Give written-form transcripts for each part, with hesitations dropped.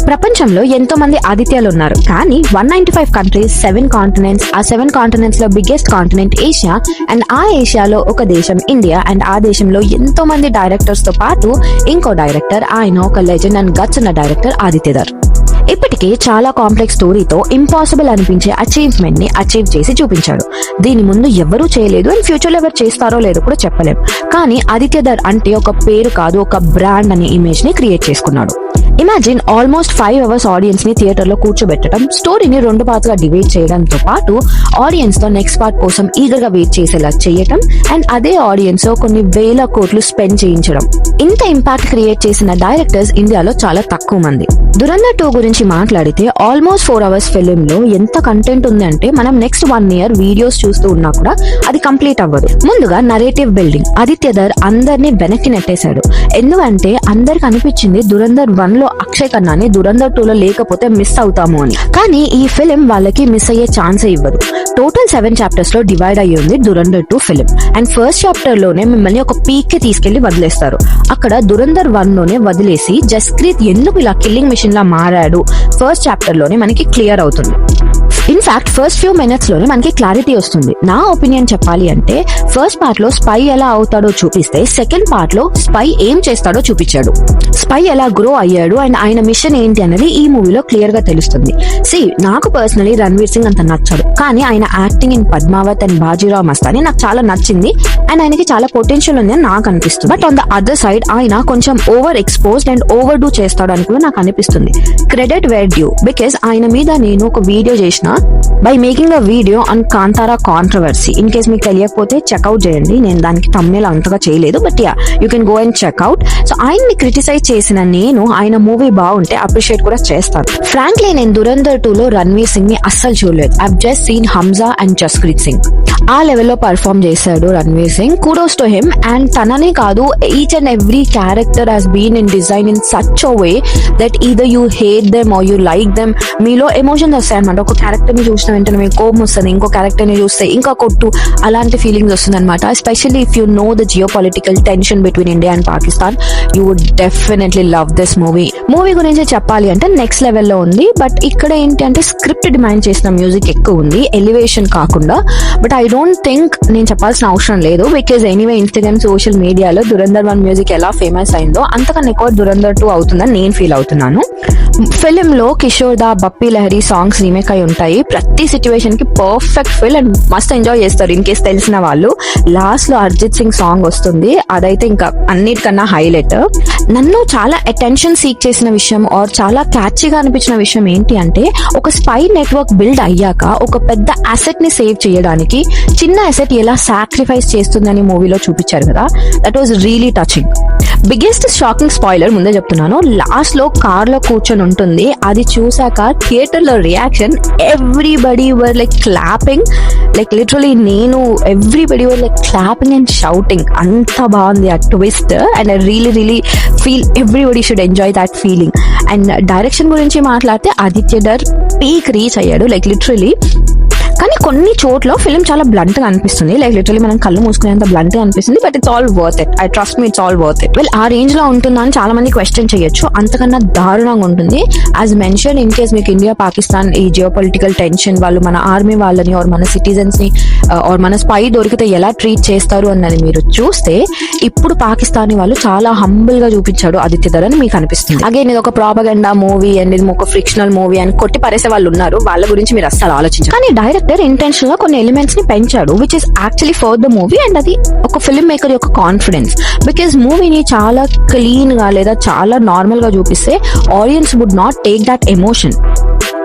ప్రపంచంలో ఎంతో మంది ఆదిత్యాలు ఉన్నారు, కానీ 195 కంట్రీస్, 7 కాంటినెంట్స్, ఆ 7 కాంటినెంట్స్ లో బిగ్గెస్ట్ కాంటినెంట్ ఏషియా, అండ్ ఆ ఏషియాలో ఒక దేశం ఇండియా, అండ్ ఆ దేశంలో ఎంతో మంది డైరెక్టర్స్ తో పాటు ఇంకో డైరెక్టర్, ఆయన ఒక లెజెండ్ అండ్ గట్స్ ఉన్న డైరెక్టర్ ఆదిత్యధర్. ఇప్పటికే చాలా కాంప్లెక్స్ స్టోరీతో ఇంపాసిబుల్ అనిపించే అచీవ్మెంట్ ని అచీవ్ చేసి చూపించాడు. దీని ముందు ఎవరూ చేయలేదు, అండ్ ఫ్యూచర్ లో ఎవరు చేస్తారో లేదో కూడా చెప్పలేం. కానీ ఆదిత్యధర్ అంటే ఒక పేరు కాదు, ఒక బ్రాండ్ అనే ఇమేజ్ ని క్రియేట్ చేసుకున్నాడు. ఇమాజిన్ ఆల్మోస్ట్ 5 hours ఆడియన్స్ ని థియేటర్ లో కూర్చోబెట్టడం, స్టోరీని 2 పార్ట్స్ గా డివైడ్ చేయడంతో పాటు ఆడియన్స్ తో నెక్స్ట్ పార్ట్ కోసం ఈగర్ గా వెయిట్ చేసేలా చేయటం, అండ్ అదే ఆడియన్స్ కొన్ని వేల కోట్లు స్పెండ్ చేయించడం. ఇంత ఇంపాక్ట్ క్రియేట్ చేసిన డైరెక్టర్స్ ఇండియాలో చాలా తక్కువ మంది. దురంధర్ 2 గురించి మాట్లాడితే ఆల్మోస్ట్ 4 hours ఫిలిం లో ఎంత కంటెంట్ ఉంది అంటే మనం నెక్స్ట్ 1 year వీడియోస్ చూస్తూ ఉన్నా కూడా అది కంప్లీట్ అవ్వదు. ముందుగా నరేటివ్ బిల్డింగ్, ఆదిత్యధర్ అందరినీ వెనక్కి నెట్టేశాడు. ఎందుకంటే అందరికి అనిపించింది దురంధర్ 1 లో అక్షయ్ ఖన్నాని దురంధర్ 2 లో లేకపోతే మిస్ అవుతాము అని. కానీ ఈ ఫిలిం వాళ్ళకి మిస్ అయ్యే ఛాన్సే ఇవ్వదు. టోటల్ 7 chapters లో డివైడ్ అయ్యి ఉంది Dhurandhar 2 film. And first chapter లోనే మిమ్మల్ని ఒక పీక్ కి తీసుకెళ్లి వదిలేస్తారు. అక్కడ దురంధర్ 1 లోనే వదిలేసి జస్క్రీత్ ఎందుకు ఇలా కిల్లింగ్ మిషన్ లా మారాడు ఫస్ట్ చాప్టర్ లోనే మనకి క్లియర్ అవుతుంది. ఇన్ఫాక్ట్ ఫస్ట్ ఫ్యూ మినిట్స్ లోనే మనకి క్లారిటీ వస్తుంది. నా ఒపీనియన్ చెప్పాలి అంటే ఫస్ట్ పార్ట్ లో స్పై ఎలా అవుతాడో చూపిస్తే, సెకండ్ పార్ట్ లో స్పై ఏం చేస్తాడో చూపించాడు. స్పై ఎలా గ్రో అయ్యాడు అండ్ ఆయన మిషన్ ఏంటి అనేది ఈ మూవీలో క్లియర్ గా తెలుస్తుంది. నాకు పర్సనలీ రణ్వీర్ సింగ్ అంత నచ్చాడు, కానీ ఆయన acting in Padmaavat and Bajirao Mastani నాకు చాలా నచ్చింది, అండ్ ఆయనకి చాలా పొటెన్షియల్ ఉంది అని నాకు అనిపిస్తుంది. But on the other side ఆయన కొంచెం over exposed and over do చేస్తాడు అని కూడా నాకు అనిపిస్తుంది. క్రెడిట్ వేర్ డ్యూ, బికాస్ ఆయన మీద నేను ఒక వీడియో చేసిన by making a video on Kantara controversy. In case మీకు తెలియకపోతే చెక్అవుట్ చేయండి. నేను దానికి thumbnail అంతగా చేయలేదు, but yeah you can go and checkout. So ఆయన్ని క్రిటిసైజ్ చేసిన నేను ఆయన మూవీ బాగుంటే అప్రిషియేట్ కూడా చేస్తాను. ఫ్రాంక్లీ నేను దురంధర్ 2 లో రణ్వీర్ సింగ్ ని అస్సలు చూడలేదు. I've just seen Hamza and Jasprit Singh. ఆ లెవెల్లో పర్ఫార్మ్ చేశాడు Ranveer Singh. Kudos to him. And తననే కాదు, each and every character has been in design in such a way that either you hate them or you like them. మీలో ఎమోషన్స్ వస్తాయి అనమాట. ఒక character ని చూసిన వెంటనే మీకు కోపం వస్తుంది, ఇంకో క్యారెక్టర్ ని చూస్తే ఇంకా కొట్టు, అలాంటి ఫీలింగ్స్ వస్తుంది అనమాట. Especially if you know the geo political tension between India and Pakistan, you would definitely love this movie. Movie గురించి చెప్పాలి అంటే నెక్స్ట్ లెవెల్లో ఉంది. బట్ ఇక్కడ ఏంటి అంటే స్క్రిప్ట్ డిమాండ్ చేసిన మ్యూజిక్ ఎక్కువ ఉంది, ఎలివేషన్ కాకుండా. బట్ ఐ డోంట్ థింక్ నేను చెప్పాల్సిన అవసరం లేదు, బికాజ్ ఎనీవే ఇన్స్టాగ్రామ్, సోషల్ మీడియాలో దురంధర్ 1 మ్యూజిక్ ఎలా ఫేమస్ అయిందో అంతకన్నా ఎక్కువ దురంధర్ 2 అవుతుందని నేను ఫీల్ అవుతున్నాను. ఫిలిం లో కిషోర్ దా, బప్పీ లహరి సాంగ్స్ రీమేక్ అయి ఉంటాయి. ప్రతి సిచ్యువేషన్ కి perfect fill and must enjoy చేస్తారు. ఇన్ కేస్ తెలిసిన వాళ్ళు, లాస్ట్ లో అర్జిత్ సింగ్ సాంగ్ వస్తుంది, అదైతే ఇంకా అన్నిటికన్నా హైలైట్. నన్ను చాలా అటెన్షన్ సీక్ చేసిన విషయం ఆర్ చాలా క్యాచీగా అనిపించిన విషయం ఏంటి అంటే, ఒక స్పై నెట్వర్క్ బిల్డ్ అయ్యాక ఒక పెద్ద అసెట్ ని సేవ్ చేయడానికి చిన్న అసెట్ ఎలా సాక్రిఫైస్ చేస్తుందని మూవీలో చూపించారు కదా. That was really touching. Biggest shocking spoiler ముందే చెప్తున్నాను, లాస్ట్ లో కార్ లో కూర్చొని ఉంటుంది. అది చూసాక థియేటర్ లో reaction, everybody were like clapping, like literally నేను everybody were like clapping and shouting. అంత బాగుంది ఆ twist, and I really feel everybody should enjoy that feeling. And direction గురించి మాట్లాడితే ఆదిత్యధర్ పీక్ రీచ్ అయ్యాడు, లైక్ లిటరలీ. కానీ కొన్ని చోట్ల ఫిలిం చాలా బ్లంట్ గా అనిపిస్తుంది, లైక్ లిటరలీ మనం కళ్ళు మూసుకునేంత బ్లంట్ గా అనిపిస్తుంది. But it's all worth it, I trust me, it's all worth it. Well, ఆ రేంజ్ లో ఉంటుందా అని చాలా మంది క్వశ్చన్ చేయొచ్చు. అంతకన్నా దారుణంగా ఉంటుంది. యాజ్ మెన్షన్, ఇన్ కేస్ మీకు ఇండియా పాకిస్తాన్ ఈ జియో పొలిటికల్ టెన్షన్, వాళ్ళు మన ఆర్మీ వాళ్ళని ఆర్ మన సిటిజన్స్ ని ఆర్ మన స్పై దొరికితే ఎలా ట్రీట్ చేస్తారు అన్నది మీరు చూస్తే, ఇప్పుడు పాకిస్తానీ వాళ్ళు చాలా హంబుల్ గా చూపించాడు ఆదిత్యధర్ అని మీకు అనిపిస్తుంది. అగైన్ ఇది ఒక ప్రాపగండా మూవీ అండ్ ఇది ఒక ఫ్రిక్షనల్ మూవీ అని కొట్టి పరేసే వాళ్ళు ఉన్నారు, వాళ్ళ గురించి మీరు అస్సలు ఆలోచించారు. కానీ డైరెక్టర్ ఇంటెన్షన్ గా కొన్ని ఎలిమెంట్స్ ని పెంచాడు, which is actually for the movie. And అది ఒక ఫిల్మ్ మేకర్ యొక్క కాన్ఫిడెన్స్, బికాస్ మూవీని చాలా క్లీన్ గా లేదా చాలా నార్మల్ గా చూపిస్తే audience would not take that emotion.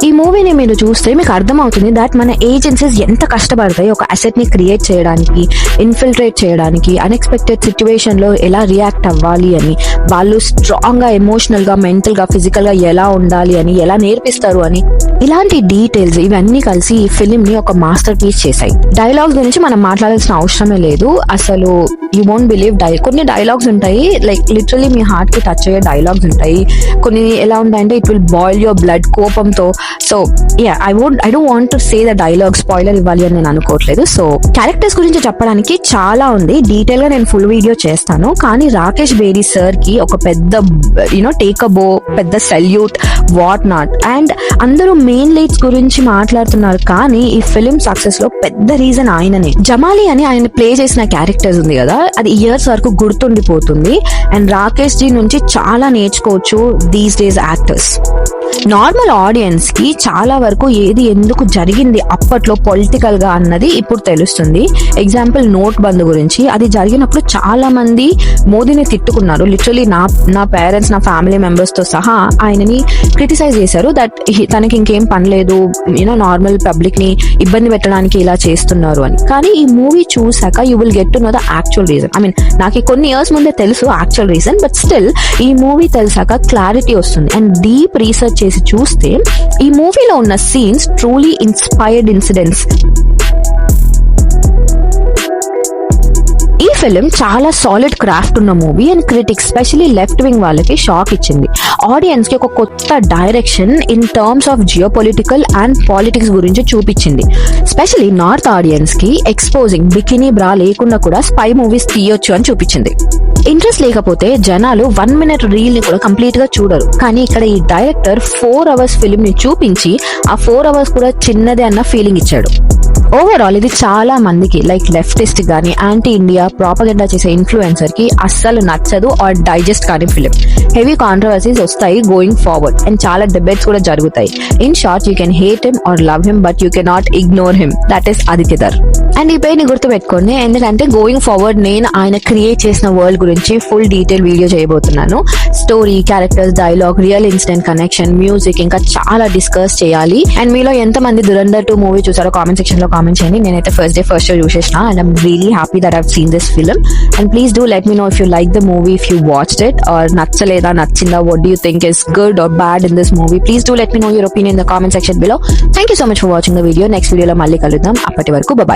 ఈ మూవీని మీరు చూస్తే మీకు అర్థమవుతుంది దట్ మన ఏజెన్సీస్ ఎంత కష్టపడతాయి ఒక అసెట్ ని క్రియేట్ చేయడానికి, ఇన్ఫిల్ట్రేట్ చేయడానికి, అన్ఎక్స్పెక్టెడ్ సిచ్యువేషన్ లో ఎలా రియాక్ట్ అవ్వాలి అని, వాళ్ళు స్ట్రాంగ్ గా ఎమోషనల్ గా, మెంటల్ గా, ఫిజికల్ గా ఎలా ఉండాలి అని, ఎలా నేర్పిస్తారు అని, ఇలాంటి డీటెయిల్స్ ఇవన్నీ కలిసి ఈ ఫిలిం ని ఒక మాస్టర్ పీస్ చేశాయి. డైలాగ్స్ గురించి మనం మాట్లాడాల్సిన అవసరమే లేదు. అసలు యూ వోంట్ బిలీవ్ కొన్ని డైలాగ్స్ ఉంటాయి, లైక్ లిటరలీ మీ హార్ట్ కి టచ్ అయ్యే డైలాగ్స్ ఉంటాయి. కొన్ని ఎలా ఉంటాయంటే it will boil your blood కోపంతో. So yeah, I don't want to say the dialogue, spoiler ఇవ్వాలి అని నేను అనుకోవట్లేదు. సో క్యారెక్టర్స్ గురించి చెప్పడానికి చాలా ఉంది, డీటెయిల్ గా నేను ఫుల్ వీడియో చేస్తాను. కానీ రాకేష్ బేరీ సార్ కి ఒక పెద్ద టేక్ అ బో, పెద్ద సెల్యూట్. What not. అండ్ అందరూ మెయిన్ లీడ్స్ గురించి మాట్లాడుతున్నారు, కానీ ఈ ఫిలిం సక్సెస్ లో పెద్ద రీజన్ ఆయననే. జమాలి అని ఆయన ప్లే చేసిన క్యారెక్టర్స్ ఉంది కదా, అది ఇయర్స్ వరకు గుర్తుండిపోతుంది. అండ్ రాకేష్ జీ నుంచి చాలా నేర్చుకోవచ్చు these days actors. Normal audience కి చాలా వరకు ఏది ఎందుకు జరిగింది అప్పట్లో పొలిటికల్ గా అన్నది ఇప్పుడు తెలుస్తుంది. ఎగ్జాంపుల్ నోట్ బంద్ గురించి, అది జరిగినప్పుడు చాలా మంది మోదీని తిట్టుకున్నారు. లిటరలీ నా పేరెంట్స్, నా ఫ్యామిలీ మెంబర్స్ తో సహా ఆయనని క్రిటిసైజ్ చేశారు దట్ తనకి ఇంకేం పని లేదు, నార్మల్ పబ్లిక్ ని ఇబ్బంది పెట్టడానికి ఇలా చేస్తున్నారు అని. కానీ ఈ మూవీ చూసాక you will get to know the actual reason. I mean నాకు కొన్ని ఇయర్స్ ముందే తెలుసు యాక్చువల్ రీజన్, బట్ స్టిల్ ఈ మూవీ తెలిసాక క్లారిటీ వస్తుంది. అండ్ డీప్ రీసెర్చ్ చేసి చూస్తే ఈ మూవీలో ఉన్న సీన్స్ ట్రూలీ ఇన్స్పైర్డ్ ఇన్సిడెంట్స్. ఈ ఫిలిం చాలా సాలిడ్ క్రాఫ్ట్ ఉన్న movie and critics especially left wing వాళ్ళకి షాక్ ఇచ్చింది. ఆడియన్స్ కి ఒక కొత్త direction in terms of geopolitical and politics గురించి చూపించింది. స్పెషలీ నార్త్ ఆడియన్స్ కి ఎక్స్పోజింగ్ బికినీ బ్రా లేకుండా కూడా స్పై మూవీస్ తీయొచ్చు అని చూపించింది. ఇంట్రెస్ట్ లేకపోతే జనాలు 1 minute రీల్ ని కూడా కంప్లీట్ గా చూడరు. కానీ ఇక్కడ ఈ డైరెక్టర్ 4 hours ఫిలిం ని చూపించి ఆ 4 hours కూడా చిన్నదే అన్న ఫీలింగ్ ఇచ్చాడు. ఓవరాల్ ఇది చాలా మందికి లైక్ లెఫ్టిస్ట్ గానీ యాంటీ ఇండియా ప్రాపగెండా చేసే ఇన్ఫ్లుయెన్సర్ కి అస్సలు నచ్చదు ఆర్ డైజెస్ట్ కానీ ఫిలిం. హెవీ కాంట్రవర్సీస్ వస్తాయి గోయింగ్ ఫార్వర్డ్ అండ్ చాలా డిబేట్స్ కూడా జరుగుతాయి. In short U can hate him or love him but you cannot ignore him. That is Aditya Dhar. And ఈ పేరుని గుర్తు పెట్టుకోండి, ఎందుకంటే గోయింగ్ ఫార్వర్డ్ నేను ఆయన క్రియేట్ చేసిన వరల్డ్ గురించి ఫుల్ డీటెయిల్ వీడియో చేయబోతున్నాను. Story, characters, dialogue, real incident connection, music ఇంకా చాలా డిస్కస్ చేయాలి. అండ్ మీలో ఎంతమంది దురంధర్ 2 మూవీ చూసారో కామెంట్ సెక్షన్ లో కామెంట్ చేయండి. నేనైతే ఫస్ట్ షో చూసేసిన and I'm really happy that I've seen this film. And please do let me know if you like the movie, if you watched it or నచ్చలేదా, నచ్చిందా, what do you think is good or bad in this movie. Please do let me know your opinion in the comment section below. Thank you so much for watching the video. Next వీడియోలో మళ్ళీ కలుద్దాం. అప్పటి వరకు bye.